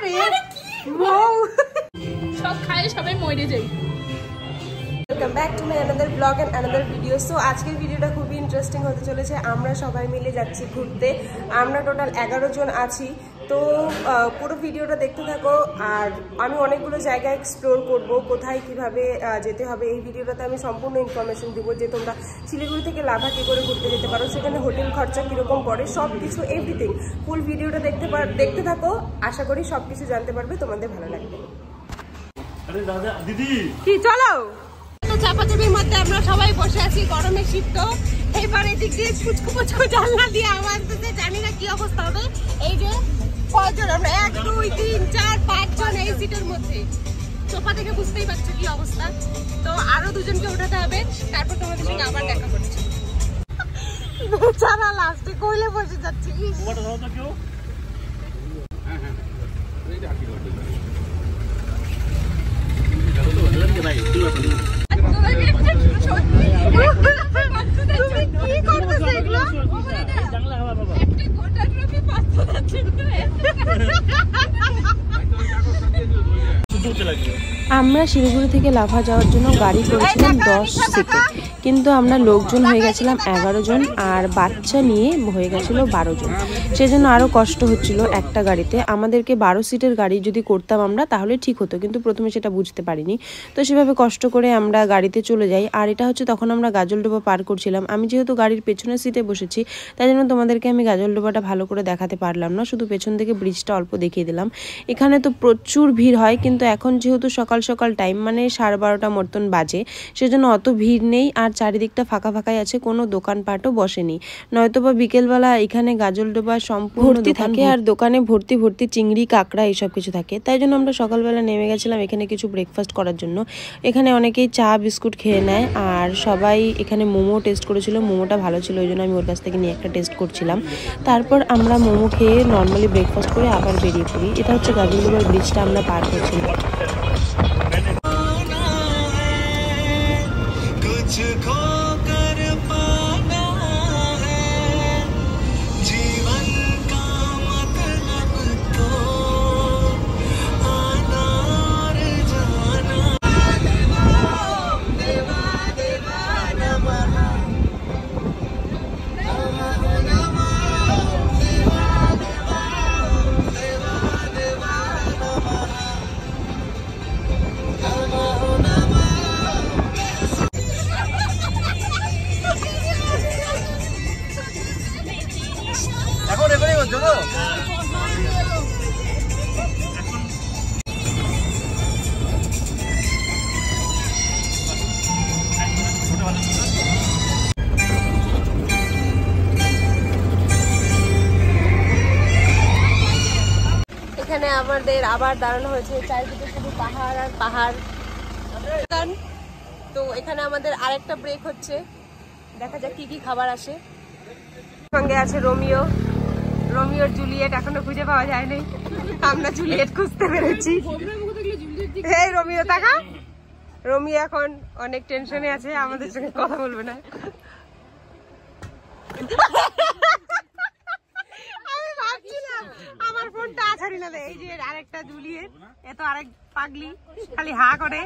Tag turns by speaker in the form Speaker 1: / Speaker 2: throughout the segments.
Speaker 1: রে মৌ
Speaker 2: সব খায় সবাই মরে যায়।
Speaker 1: Welcome back to my another blog and another video. So আজকের ভিডিওটা খুবই ইন্টারেস্টিং হতে চলেছে। আমরা সবাই মিলে যাচ্ছি ঘুরতে। আমরা টোটাল 11 জন আছি। তো পুরো ভিডিওটা দেখতে থাকো। আর আমি অনেকগুলো জায়গা এক্সপ্লোর করব, কোথায় কিভাবে যেতে হবে। এই ভিডিওটাতে আমি সম্পূর্ণ ইনফরমেশন দেবো যে তোমরা শিলিগুড়ি থেকে লাভা কী করে ঘুরতে যেতে পারো, সেখানে হোটেল খরচা কীরকম পড়ে, সব কিছু এভরিথিং। ফুল ভিডিওটা দেখতে থাকো। আশা করি সব কিছু জানতে পারবে, তোমাদের ভালো লাগবে।
Speaker 3: আরে দাদা দিদি
Speaker 1: কি চলো চাপাচুপির মধ্যে আমরা সবাই বসে আছি, গরমে শীত। এইবার এদিক দিয়ে ফুচকু ফুচকু জানলা দিয়ে আওয়াজ দিতে, জানি না কি অবস্থা হবে। এই যে কয়জন আমরা, 1 2 3 4 5 জন এই সিটের মধ্যে। সোফা থেকে বুঝতেই পারছো কি অবস্থা। তো আরো দুজনকে উঠাতে হবে, তারপর তোমাদের সঙ্গে আবার দেখা করছি। বেচারা লাস্টে কইলে বসে যাচ্ছে।
Speaker 3: ওটা দাও তো কেউ। হ্যাঁ হ্যাঁ এই যে হাকি করতে ভাই কি ব্যাপার?
Speaker 1: তুমি কি করতেছ এগুলো?
Speaker 3: জানলা হওয়া বাবা
Speaker 2: একটা গোটা ট্রফি পাঁচটা যাচ্ছে।
Speaker 4: আমরা শিলিগুড়ি থেকে লাভা যাওয়ার জন্য গাড়ি করেছিলাম 10 সিটে, কিন্তু আমরা লোকজন হয়ে গেছিলাম 11 জন, আর বাচ্চা নিয়ে হয়ে গেছিল 12 জন। সেজন্য আরও কষ্ট হচ্ছিল একটা গাড়িতে। আমাদেরকে 12 সিটের গাড়ি যদি করতাম আমরা, তাহলে ঠিক হতো, কিন্তু প্রথমে সেটা বুঝতে পারিনি। তো সেভাবে কষ্ট করে আমরা গাড়িতে চলে যাই। আর এটা হচ্ছে তখন আমরা গাজলডোবা পার করছিলাম। আমি যেহেতু গাড়ির পেছনের সিটে বসেছি, তাই জন্য তোমাদেরকে আমি গাজলডোবাটা ভালো করে দেখাতে পারলাম না, শুধু পেছন থেকে ব্রিজটা অল্প দেখিয়ে দিলাম। এখানে তো প্রচুর ভিড় হয়, কিন্তু এখন যেহেতু সকাল সকাল টাইম, মানে 12:30 মতন বাজে, সেজন্য অত ভিড় নেই। আর চারিদিকটা ফাঁকা ফাঁকাই আছে, কোনো দোকানপাটও বসেনি। নয়তোবা বিকেলবেলা এখানে গাজলডোবা সম্পূর্ণ থাকে, আর দোকানে ভর্তি ভর্তি চিংড়ি, কাঁকড়া এইসব কিছু থাকে। তাই জন্য আমরা সকালবেলা নেমে গেছিলাম এখানে কিছু ব্রেকফাস্ট করার জন্য। এখানে অনেকেই চা বিস্কুট খেয়ে নেয়, আর সবাই এখানে মোমো টেস্ট করেছিল। মোমোটা ভালো ছিল, ওই জন্য আমি ওর কাছ থেকে নিয়ে একটা টেস্ট করছিলাম। তারপর আমরা মোমো খেয়ে নর্মালি ব্রেকফাস্ট করে আবার বেরিয়ে পড়ি। এটা হচ্ছে গাজলডোবার ব্রিজটা আমরা পার করছিলাম।
Speaker 3: এখন রেকর্ডিং হচ্ছে তো?
Speaker 1: এখানে আমাদের আবার দাঁড়ানো হয়েছে, চারিদিকে শুধু পাহাড় আর পাহাড়। তো এখানে আমাদের আরেকটা ব্রেক হচ্ছে, দেখা যাক কি কি খাবার আসে। সঙ্গে আছে রোমিও, রোমিওর জুলিয়েট এখনো খুঁজে পাওয়া যায়নি। আমরা জুলিয়েট খুঁজতে পেরেছি। এই রোমিও তাকা, রোমিও এখন অনেক টেনশনে আছে, আমাদের সঙ্গে কথা বলবে না। আমি ভাবছিলাম আমার ফোনটা ছাড়ি না। এই যে আরেকটা জুলিয়েট, এ তো আরেক পাগলি, খালি হা করে।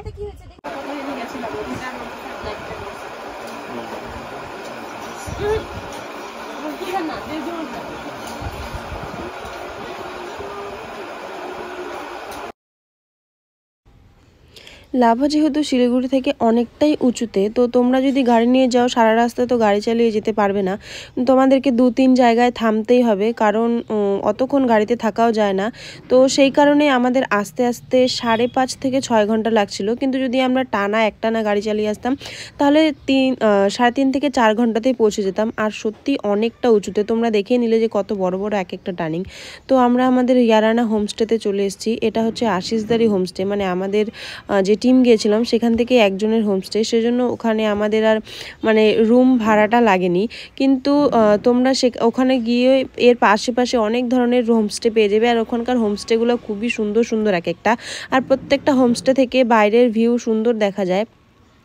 Speaker 4: লাভা যেহেতু শিলিগুড়ি থেকে অনেকটাই উঁচুতে, তো তোমরা যদি গাড়ি নিয়ে যাও সারা রাস্তায় তো গাড়ি চালিয়ে যেতে পারবে না। তোমাদেরকে 2-3 জায়গায় থামতেই হবে, কারণ অতক্ষণ গাড়িতে থাকাও যায় না। তো সেই কারণে আমাদের আস্তে আস্তে 5.5 থেকে 6 ঘন্টা লাগছিল। কিন্তু যদি আমরা একটানা গাড়ি চালিয়ে আসতাম, তাহলে 3.5 থেকে 4 ঘন্টাতেই পৌঁছে যেতাম। আর সত্যি অনেকটা উঁচুতে, তোমরা দেখে নিলে যে কত বড় বড় এক একটা টার্নিং। তো আমরা আমাদের ইয়ারানা হোমস্টেতে চলে এসেছি। এটা হচ্ছে আশিসদারি হোমস্টে, মানে আমাদের যে টিম গিয়েছিলাম সেখান থেকে একজনের হোমস্টে, সেজন্য ওখানে আমাদের আর মানে রুম ভাড়াটা লাগেনি। কিন্তু তোমরা ওখানে গিয়ে এর পাশে অনেক ধরনের হোমস্টে পেয়ে যাবে। আর ওখানকার হোমস্টেগুলো খুবই সুন্দর সুন্দর এক একটা, আর প্রত্যেকটা হোমস্টে থেকে বাইরের ভিউ সুন্দর দেখা যায়।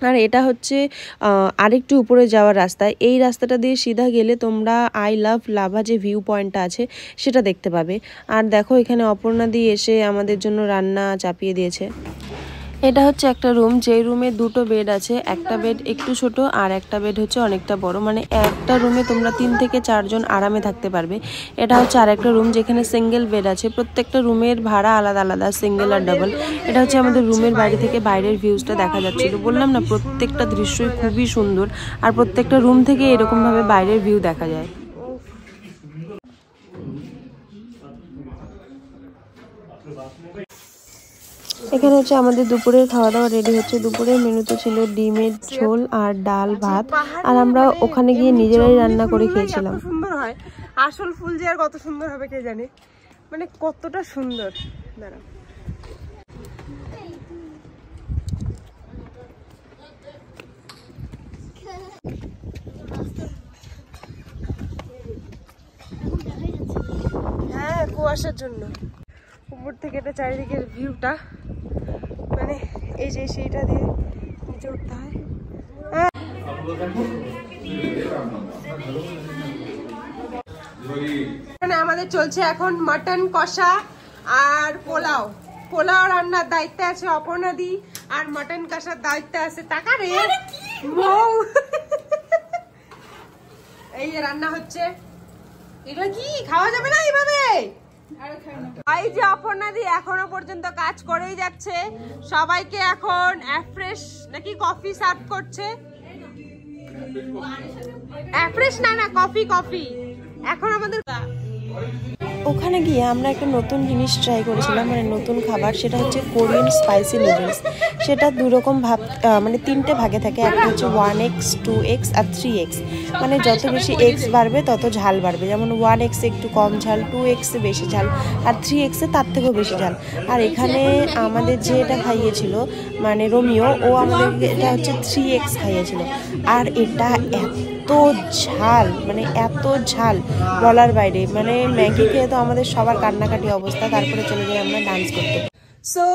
Speaker 4: আর এটা হচ্ছে আরেকটু উপরে যাওয়ার রাস্তা। এই রাস্তাটা দিয়ে সিধা গেলে তোমরা আই লাভ লাভা যে ভিউ পয়েন্টটা আছে সেটা দেখতে পাবে। আর দেখো এখানে অপর্ণা দি এসে আমাদের জন্য রান্না চাপিয়ে দিয়েছে। এটা হচ্ছে একটা রুম, যেই রুমে দুটো বেড আছে, একটা বেড একটু ছোট আর একটা বেড হচ্ছে অনেকটা বড়, মানে একটা রুমে তোমরা 3 থেকে 4 জন আরামে থাকতে পারবে। এটা হচ্ছে আরেকটা রুম যেখানে সিঙ্গেল বেড আছে, প্রত্যেকটা রুমের ভাড়া আলাদা আলাদা, সিঙ্গেল আর ডাবল। এটা হচ্ছে আমাদের রুমের বাইরে থেকে বাইরের ভিউজটা দেখা যাচ্ছিল। বললাম না প্রত্যেকটা দৃশ্যই খুবই সুন্দর, আর প্রত্যেকটা রুম থেকে এরকমভাবে বাইরের ভিউ দেখা যায়। এখানে হচ্ছে আমাদের দুপুরের খাওয়া দাওয়া রেডি হচ্ছে। দুপুরের মেনুতে ছিল ডিমের ঝোল আর ডাল ভাত, আর আমরা ওখানে গিয়ে নিজেরাই রান্না করে খেয়েছিলাম।
Speaker 1: সুন্দর হয়, আসল ফুল যে আর কত সুন্দর হবে কে জানে, মানে কতটা সুন্দর। দাঁড়াও, হ্যাঁ কুয়াশার জন্য উপর থেকে এটা চারিদিকের ভিউটা, মানে এই যে সেইটা দিয়ে নিচে উঠতে হয়। এখানে আমাদের চলছে এখন মাটন কষা আর পোলাও। পোলাও রান্নার দায়িত্বে আছে অপর্ণা দি, আর মাটন কষার দায়িত্বে আছে টাকা রে বউ। এই যে রান্না হচ্ছে, এগুলো কি খাওয়া যাবে না এইভাবে? এই যে অপর্ণা দি এখনো পর্যন্ত কাজ করেই যাচ্ছে, সবাইকে এখন ফ্রেশ নাকি কফি সার্ভ করছে। ফ্রেশ না না কফি কফি এখন আমাদের।
Speaker 4: ওখানে গিয়ে আমরা একটা নতুন জিনিস ট্রাই করেছিলাম, মানে নতুন খাবার, সেটা হচ্ছে কোরিয়ান স্পাইসি নুডলস। সেটা দুরকম মানে 3টে ভাগে থাকে, একটা হচ্ছে 1x, 2x আর 3x। মানে যত বেশি এক্স বাড়বে তত ঝাল বাড়বে, যেমন 1x একটু কম ঝাল, 2x বেশি ঝাল, আর 3x তার থেকেও বেশি ঝাল। আর এখানে আমাদের যে এটা খাইয়েছিল মানে রোমিও, ও আমাদের এটা হচ্ছে 3x খাইয়েছিল। আর এটা এত ঝাল, মানে এত ঝাল বলার বাইরে, মানে ম্যাগি খেয়ে তো আমাদের সবার কান্নাকাটি অবস্থা। তারপরে চলে যাই আমরা ডান্স করতে।
Speaker 1: সো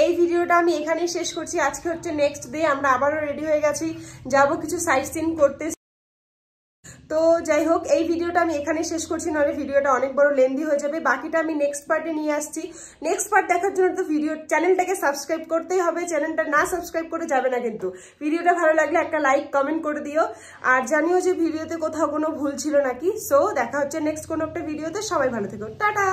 Speaker 1: এই ভিডিওটা আমি এখানেই শেষ করছি। আজকে হচ্ছে নেক্সট ডে, আমরা আবারও রেডি হয়ে গেছি, যাবো কিছু সাইট সিন করতে। তো যাই হোক, এই ভিডিওটা আমি এখানে শেষ করছি, নাহলে ভিডিওটা অনেক বড় লেন্দি হয়ে যাবে। বাকিটা আমি নেক্সট পার্টে নিয়ে আসছি। নেক্সট পার্ট দেখার জন্য তো চ্যানেলটাকে সাবস্ক্রাইব করতেই হবে, চ্যানেলটা না সাবস্ক্রাইব করে যাবে না কিন্তু। ভিডিওটা ভালো লাগলে একটা লাইক কমেন্ট করে দিও, আর জানিও যে ভিডিওতে কোথাও কোনো ভুল ছিল নাকি। সো দেখা হচ্ছে নেক্সট কোনো একটা ভিডিওতে। সবাই ভালো থেকো, টাটা।